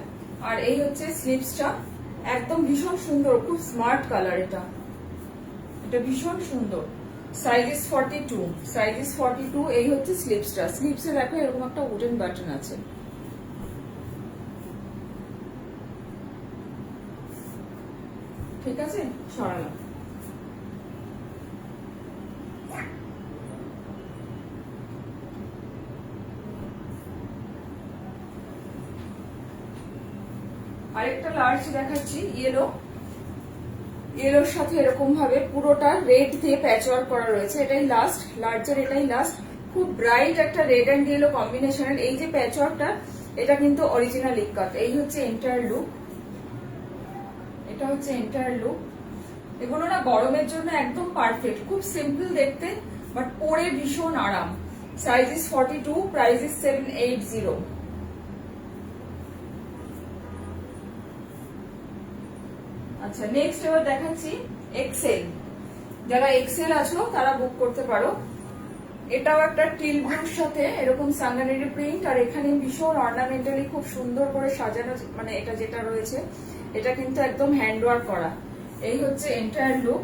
আর এই হচ্ছে স্লিভসটা, একদম ভীষণ সুন্দর, খুব স্মার্ট কালার, এটা ভীষণ সুন্দর। Size is 42, size is 42। এই হচ্ছে স্লিভসটা। স্লিভসে দেখো এরকম একটা উডেন বাটন আছে। ঠিক আছে, সরালাম। আরেকটা লার্জ দেখাচ্ছি, ইয়েলো, ইয়েলোর সাথে এরকম ভাবে পুরোটা রেড দিয়ে প্যাচ ওয়ার্ক করা রয়েছে। এটাই লাস্ট, লার্জের এটাই লাস্ট। খুব ব্রাইট একটা রেড অ্যান্ড ইয়েলো কম্বিনেশনের এই যে প্যাচ ওয়ার্কটা, এটা কিন্তু অরিজিনাল ইক্কাত। এই হচ্ছে এন্টায়ার লুক, এটা হচ্ছে এন্টায়ার লুক। এগুলো না গরমের জন্য একদম পারফেক্ট, খুব সিম্পল দেখতে বাট পরে ভীষণ আরাম। Size is 42, price is 780। আচ্ছা নেক্সট এবার দেখাচ্ছি এক্সেল। যারা এক্সেল আছো তারা বুক করতে পারো। এটাও একটা টিল ব্লুর সাথে এরকম সাঙ্গানেরি প্রিন্ট, আর এখানে ভীষণ অর্নামেন্টালি খুব সুন্দর করে সাজানো, মানে এটা যেটা রয়েছে এটা কিন্তু একদম হ্যান্ডওয়ার্ক করা। এই হচ্ছে এন্টায়ার লুক,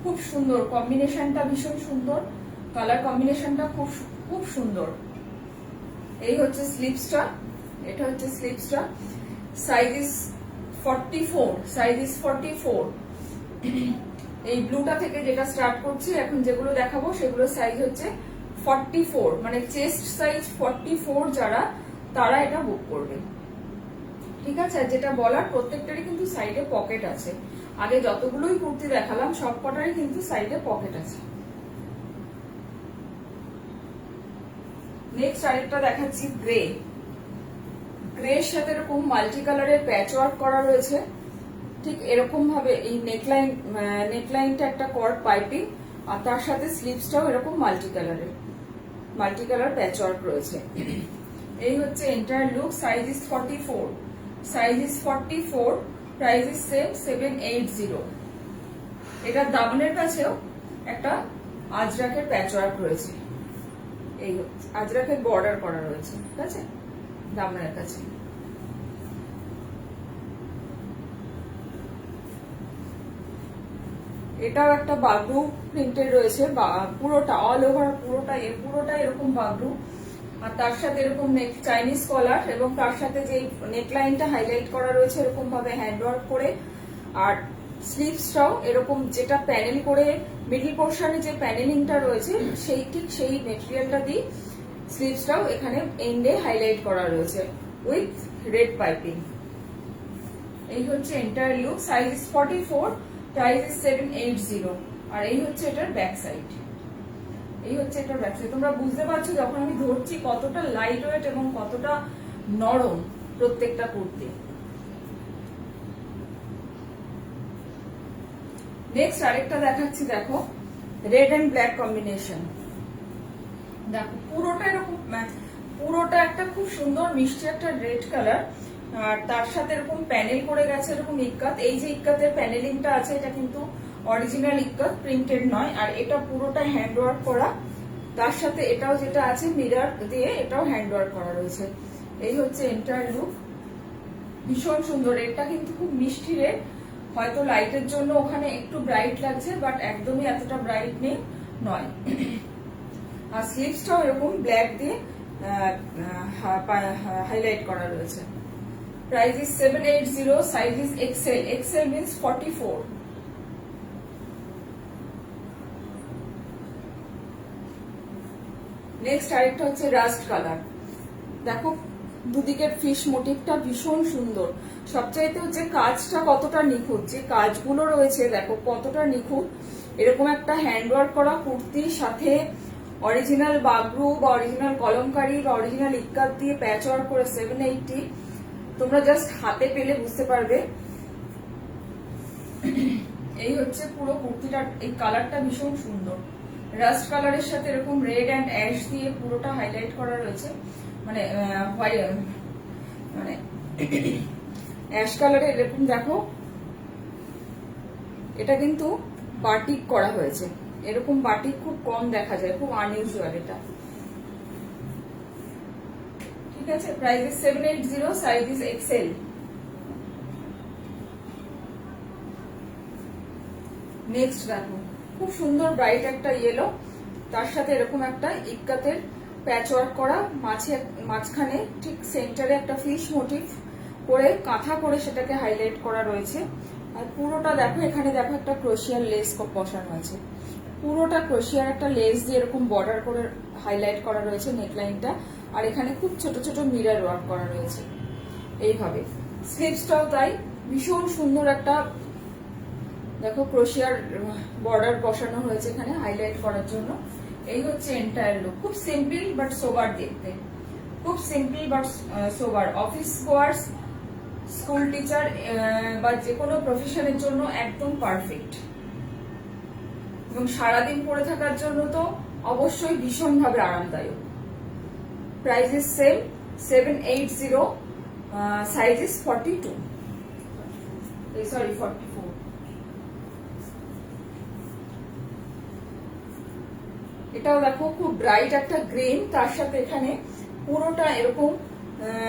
খুব সুন্দর, কম্বিনেশনটা ভীষণ সুন্দর, কালার কম্বিনেশনটা খুব খুব সুন্দর। এই হচ্ছে স্লিভসটা, এটা হচ্ছে স্লিভসটা। Size is 44, size is 44। এই ব্লুটা থেকে যেটা স্টার্ট করছি এখন, যেগুলো দেখাবো সেগুলো সাইজ হচ্ছে 44, মানে চেস্ট সাইজ 44 যারা, তারা এটা বুক করবে। ঠিক আছে, আর যেটা বলার প্রত্যেকটারই কিন্তু সাইডে পকেট আছে। আগে যতগুলোই কুর্তি দেখালাম সব কটারই কিন্তু সাইডে পকেট আছে। নেক্সট আরেকটা দেখাচ্ছি গ্রে, গ্রের সাথে এরকম মাল্টি কালারের প্যাচ ওয়ার্ক করা রয়েছে। ঠিক এরকম ভাবে এই নেকলাইনটা একটা কর্ড পাইপিং, আর তার সাথে স্লিভসটাও এরকম মাল্টি কালার প্যাচ ওয়ার্ক রয়েছে। এই হচ্ছে entire look. Size is 44, size is 44, price is same 780। এটার দামনের কাছেও একটা আজরাকের প্যাচ ওয়ার্ক রয়েছে, এই আজরাকের বর্ডার করা রয়েছে। ঠিক আছে, দামনের কাছে। এটাও একটা বাগরু প্রিন্টের রয়েছে, পুরোটা অল ওভার পুরোটা এরকম বাগরু, আর তার সাথে এরকম চাইনিজ কলার, এবং তার সাথে যে নেকলাইনটা হাইলাইট করা রয়েছে এরকম ভাবে হ্যান্ডওয়ার্ক করে। আর স্লিভসটাও এরকম, যেটা প্যানেল করে মিডল পোর্শনে যে প্যানেলিংটা রয়েছে সেই ঠিক সেই মেটেরিয়ালটা দিয়ে স্লিভসটাও এখানে এন্ডে হাইলাইট করা রয়েছে উইথ রেড পাইপিং। এই হচ্ছে entire look. Size is 44, price is 780। আর এই হচ্ছে এটার ব্যাক সাইড, এই হচ্ছে এটার ব্যাক সাইড। তোমরা বুঝতে পারছো যখন আমি ধরছি কতটা লাইট ওয়েট এবং কতটা নরম প্রত্যেকটা কুর্তি। নেক্সট আরেকটা দেখাচ্ছি, দেখো রেড এন্ড ব্ল্যাক কম্বিনেশন। দেখো পুরোটা এরকম, পুরোটা একটা খুব সুন্দর মিষ্টি একটা রেড কালার, আর তার সাথে এরকম প্যানেল করে গেছে এরকম ইক্কাত। এই যে ইক্কাতের প্যানেলিংটা আছে এটা কিন্তু অরিজিনাল ইক্কাত, প্রিন্টেড নয়। আর এটা পুরোটা হ্যান্ড ওয়ার্ক করা, তার সাথে এটাও যেটা আছে মিরর দিয়ে এটাও হ্যান্ড ওয়ার্ক করা রয়েছে। এই হচ্ছে এন্টায়ার লুক, ভীষণ সুন্দর। এটা কিন্তু খুব মিষ্টি রেড, হয়তো লাইটের জন্য ওখানে একটু ব্রাইট লাগছে, বাট একদমই এতটা ব্রাইট নেই নয়। আর স্লিভসটাও এরকম ব্ল্যাক দিয়ে হাইলাইট করা রয়েছে। Price is 780, size is XL. XL means 44। Next আরেকটা হচ্ছে রাস্ট কালার। দেখো দুদিকের ফিশ মোটিভটা ভীষণ সুন্দর। সবচাইতে হচ্ছে কাজটা কতটা নিখুঁত, যে কাজগুলো রয়েছে দেখো কতটা নিখুঁত। এরকম একটা হ্যান্ডওয়ার্ক করা কুর্তির সাথে অরিজিনাল বাগরু বা অরিজিনাল কলমকারি বা অরিজিনাল ইক্কাত দিয়ে প্যাচ ওয়ার্ক করে 780, তোমরা জাস্ট হাতে পেলে বুঝতে পারবে। এই হচ্ছে পুরো কুর্তিটা, এই কালারটা ভীষণ সুন্দর। রাস্ট কালারের সাথে এরকম রেড অ্যান্ড অ্যাশ দিয়ে পুরোটা হাইলাইট করা রয়েছে, মানে মানে অ্যাশ কালারে এরকম দেখো। এটা কিন্তু বাটিক করা হয়েছে, এরকম বাটিক খুব কম দেখা যায়, খুব আনইউজুয়াল এটা। ঠিক আছে, price is 780, size is XL. Next দেখো খুব সুন্দর ব্রাইট একটা ইয়েলো, তার সাথে এরকম একটা ইক্কাতের প্যাচ ওয়ার্ক করা, মাঝখানে ঠিক সেন্টারে একটা ফিশ মোটিভ করে কাঁথা করে সেটাকে হাইলাইট করা রয়েছে। আর পুরোটা দেখো, এখানে দেখো একটা ক্রোশিয়ার লেস বসানো আছে, পুরোটা ক্রোশিয়ার একটা লেস দিয়ে এরকম বর্ডার করে হাইলাইট করা রয়েছে নেকলাইনটা। আর এখানে খুব ছোট ছোট মিরর ওয়ার্ক করা রয়েছে এইভাবে। স্লিভসটাও তাই ভীষণ সুন্দর একটা দেখো ক্রোশিয়ার বর্ডার বসানো হয়েছে এখানে হাইলাইট করার জন্য। এই হচ্ছে এন্টায়ার লুক, খুব সিম্পল বাট সোবার দেখতে, খুব simple but sober. Office goers, school teacher বা যে কোনো প্রফেশনের জন্য একদম পারফেক্ট, এবং সারাদিন পরে থাকার জন্য তো অবশ্যই ভীষণভাবে আরামদায়ক। Price is same 780, size is 42, sorry 44। এটাও দেখো খুব ব্রাইট একটা গ্রিন, তার সাথে এখানে পুরোটা এরকম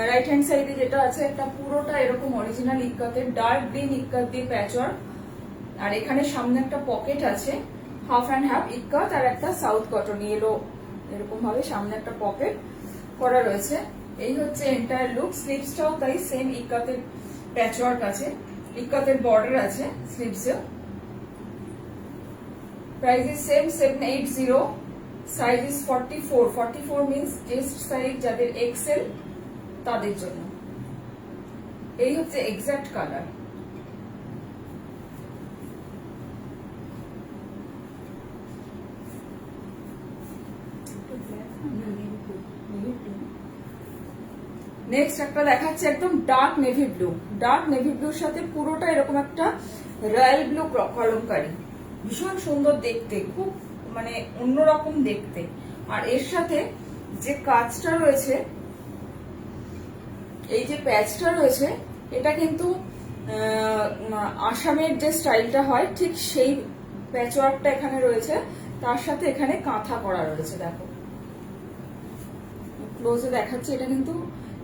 রাইট হ্যান্ড সাইডে যেটা আছে একটা পুরোটা এরকম অরিজিনাল ইক্কাতের ডার্ক গ্রিন ইক্কাত দিয়ে প্যাচওয়ার্ক। আর এখানে সামনে একটা পকেট আছে, হাফ অ্যান্ড হাফ ইক্কাত আর একটা সাউথ কটন ইয়েলো, এরকম ভাবে সামনে একটা পকেট করা রয়েছে। এই হচ্ছে এন্টায়ার লুক। স্লিভসটাও তাই সেম ইক্কাতের প্যাচওয়ার্ক আছে, ইক্কাতের বর্ডার আছে স্লিভসে। Price is same 780, size is 44। 44 means chest size যাদের এক্সেল তাদের জন্য। এই হচ্ছে এক্সাক্ট কালার। নেক্সট একটা দেখাচ্ছে একদম dark navy blue. Dark navy ব্লুর সাথে পুরোটা এরকম একটা রয়্যাল ব্লু কলমকারি, ভীষণ সুন্দর দেখতে, খুব মানে অন্যরকম দেখতে। আর এর সাথে যে কাজটা রয়েছে, এই যে প্যাচটা রয়েছে, এটা কিন্তু আসামের যে স্টাইলটা হয় ঠিক সেই প্যাচওয়ার্কটা এখানে রয়েছে, তার সাথে এখানে কাঁথা করা রয়েছে। দেখো ক্লোজে দেখাচ্ছে, এটা কিন্তু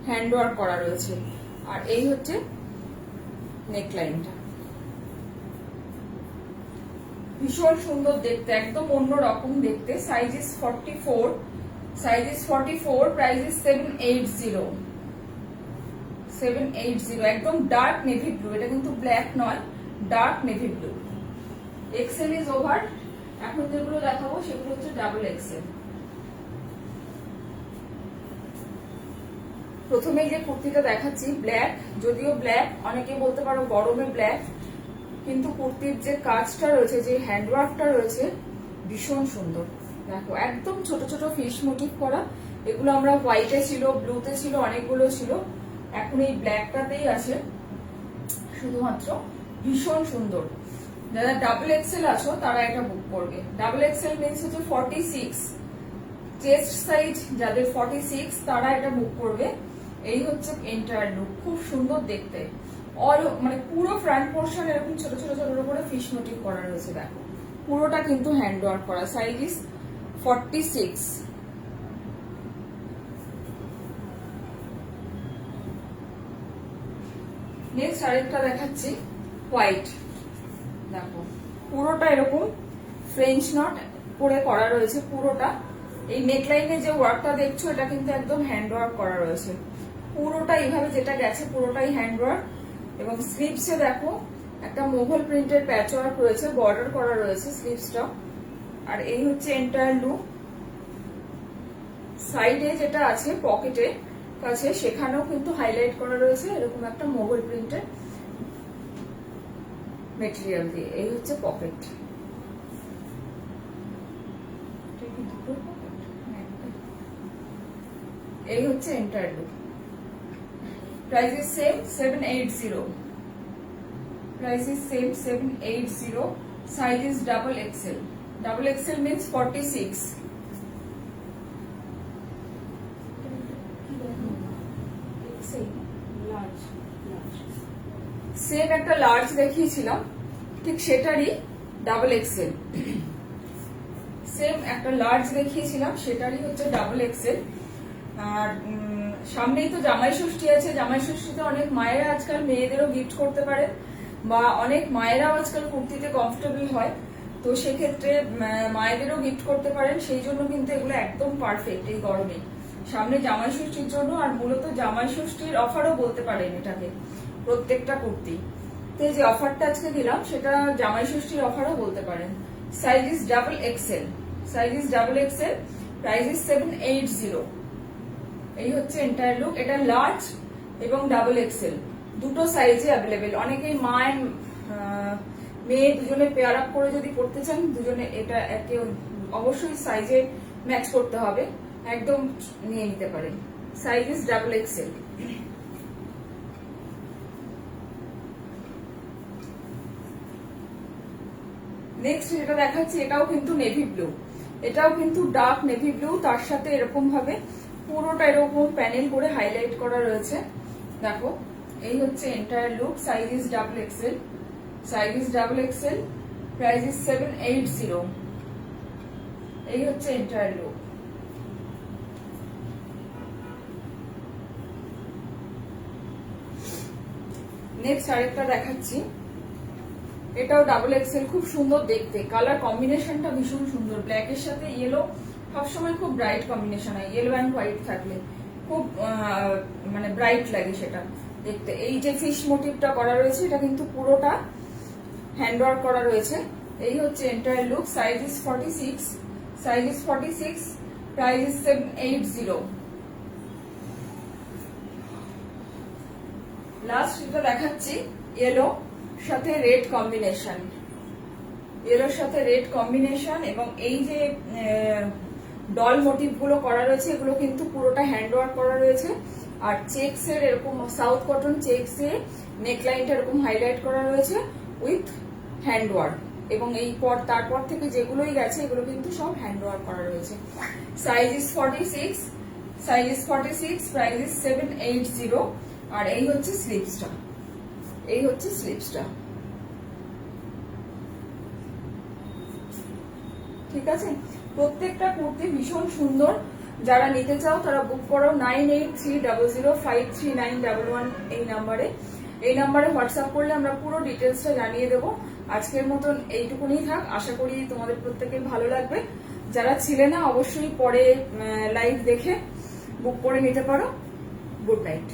হ্যান্ড ওয়ার্ক করা রয়েছে। আর এই হচ্ছে নেকলাইনটা, ভীষণ সুন্দর দেখতে, একদম অন্যরকম দেখতে। Size is 44, size is 44, price is 780, 780। একদম ডার্ক নেভি ব্লু, এটা কিন্তু ব্ল্যাক নয়, dark navy blue. XL is over. এখন যেগুলো দেখাবো সেগুলো হচ্ছে ডাবল এক্সেল। প্রথমে যে কুর্তিটা দেখাচ্ছি ব্ল্যাক, যদিও ব্ল্যাক অনেকে বলতে পারো গরমে ব্ল্যাক, কিন্তু কুর্তির যে কাজটা রয়েছে, যে হ্যান্ডওয়ার্কটা রয়েছে ভীষণ সুন্দর। দেখো একদম ছোট ছোট ফিশ মোটিভ করা, এগুলো আমরা হোয়াইটে ছিল, ব্লুতে ছিল, অনেকগুলো ছিল, এখন এই ব্ল্যাকটাতেই আছে শুধুমাত্র। ভীষণ সুন্দর। যারা ডাবল এক্সেল আছো তারা এটা বুক করবে। ডাবল এক্সেল মিন্স হচ্ছে 46, চেস্ট সাইজ যাদের 46 তারা এটা বুক করবে। এই হচ্ছে এন্টায়ার লুক, খুব সুন্দর দেখতে। অল মানে পুরো ফ্রন্ট পোর্শন এরকম ছোট ছোট ছোট করে ফিশ মোটিভ করা রয়েছে। দেখো পুরোটা কিন্তু হ্যান্ড ওয়ার্ক করা। Size is 46। নেক্সট আরেকটা দেখাচ্ছি হোয়াইট। দেখো পুরোটা এরকম ফ্রেঞ্চ নট করে করা রয়েছে পুরোটা। এই নেকলাইনে যে ওয়ার্কটা দেখছো এটা কিন্তু একদম হ্যান্ড ওয়ার্ক করা রয়েছে পুরোটা, এইভাবে যেটা গেছে পুরোটাই হ্যান্ড ওয়ার্ক। এবং স্লিভসে দেখো একটা মোগল প্রিন্টের প্যাচ ওয়ার্ক রয়েছে, বর্ডার করা রয়েছে স্লিভসটা। আর এই হচ্ছে এন্টায়ার লুক। সাইডে যেটা আছে পকেটে কাছে সেখানেও কিন্তু হাইলাইট করা রয়েছে এরকম একটা মোগল প্রিন্টের মেটেরিয়াল দিয়ে। এই হচ্ছে পকেট। এই হচ্ছে entire look. Price is same 780। Price is same 780। Size is double XL. Double XL means 46। Same একটা লার্জ দেখিয়েছিলাম, ঠিক সেটারই ডাবল এক্সেল। সেম একটা লার্জ দেখিয়েছিলাম সেটারই হচ্ছে ডাবল এক্সেল। আর সামনেই তো জামাই ষষ্ঠী আছে। জামাই ষষ্ঠীতে অনেক মায়েরা আজকাল মেয়েদেরও গিফট করতে পারে, বা অনেক মায়েরাও আজকাল কুর্তিতে কমফোর্টেবল হয়, তো সেক্ষেত্রে মায়েদেরও গিফট করতে পারেন। সেই জন্য কিন্তু এগুলো একদম পারফেক্ট এই গরমে। সামনে জামাই ষষ্ঠীর জন্য, আর মূলত জামাই ষষ্ঠীর অফারও বলতে পারেন এটাকে, প্রত্যেকটা কুর্তি তে যে অফারটা আজকে দিলাম সেটা জামাই ষষ্ঠীর অফারও বলতে পারেন। Size is double XL. Size is double XL. Price is 780। এই হচ্ছে এন্টায়ার লুক। এটা লার্জ এবং ডাবল এক্সেল দুটো সাইজে অ্যাভেলেবেল। অনেকেই মেয়ে দুজনে পেয়ার আপ করে যদি পড়তে চান, দুজনে এটা একে অবশ্যই সাইজে ম্যাচ করতে হবে, একদম নিয়ে নিতে পারেন। Size is double XL. Next যেটা দেখাচ্ছি এটাও কিন্তু নেভি ব্লু। এটাও কিন্তু ডার্ক নেভি ব্লু, তার সাথে এরকম ভাবে পুরোটা এরকম প্যানেল করে হাইলাইট করা রয়েছে। দেখো এই হচ্ছে entire look. Size is double XL. Size is double XL. Price is 780। এই হচ্ছে এন্টায়ার লুক। নেক্সট আরেকটা দেখাচ্ছি, এটাও ডাবল এক্সেল। খুব সুন্দর দেখতে, কালার কম্বিনেশনটা ভীষণ সুন্দর। ব্ল্যাকের সাথে ইয়েলো সবসময় খুব ব্রাইট কম্বিনেশন হয়, ইয়েলো অ্যান্ড হোয়াইট থাকলে খুব মানে ব্রাইট লাগে সেটা দেখতে। এই যে ফিশ মোটিভটা করা রয়েছে এটা কিন্তু পুরোটা হ্যান্ড ওয়ার্ক করা রয়েছে। এই হচ্ছে entire look. Size is 46। Size is 46। Price is 780। Last যেটা দেখাচ্ছি ইয়েলো সাথে রেড কম্বিনেশন। ইয়েলোর সাথে রেড কম্বিনেশন এবং এই যে ডল মোটিভ গুলো করা রয়েছে এগুলো কিন্তু পুরোটা হ্যান্ড ওয়ার্ক করা রয়েছে। আর চেকস এর এরকম সাউথ কটন চেকস এ নেকলাইনটা এরকম হাইলাইট করা রয়েছে উইথ হ্যান্ড ওয়ার্ক। এবং এই তারপর থেকে যেগুলোই গেছে এগুলো কিন্তু সব হ্যান্ড ওয়ার্ক করা রয়েছে। Size is 46। Size is 46। Price is 780। আর এই হচ্ছে স্লিভসটা। এই হচ্ছে স্লিভসটা। ঠিক আছে, প্রত্যেকটা কুর্তি ভীষণ সুন্দর। যারা নিতে চাও তারা বুক করো 9830053911 এই নাম্বারে। এই নাম্বারে হোয়াটসঅ্যাপ করলে আমরা পুরো ডিটেলসটা জানিয়ে দেবো। আজকের মতন এইটুকুনি থাক। আশা করি তোমাদের প্রত্যেকের ভালো লাগবে। যারা ছিলে না অবশ্যই পরে লাইভ দেখে বুক করে নিতে পারো। Good night.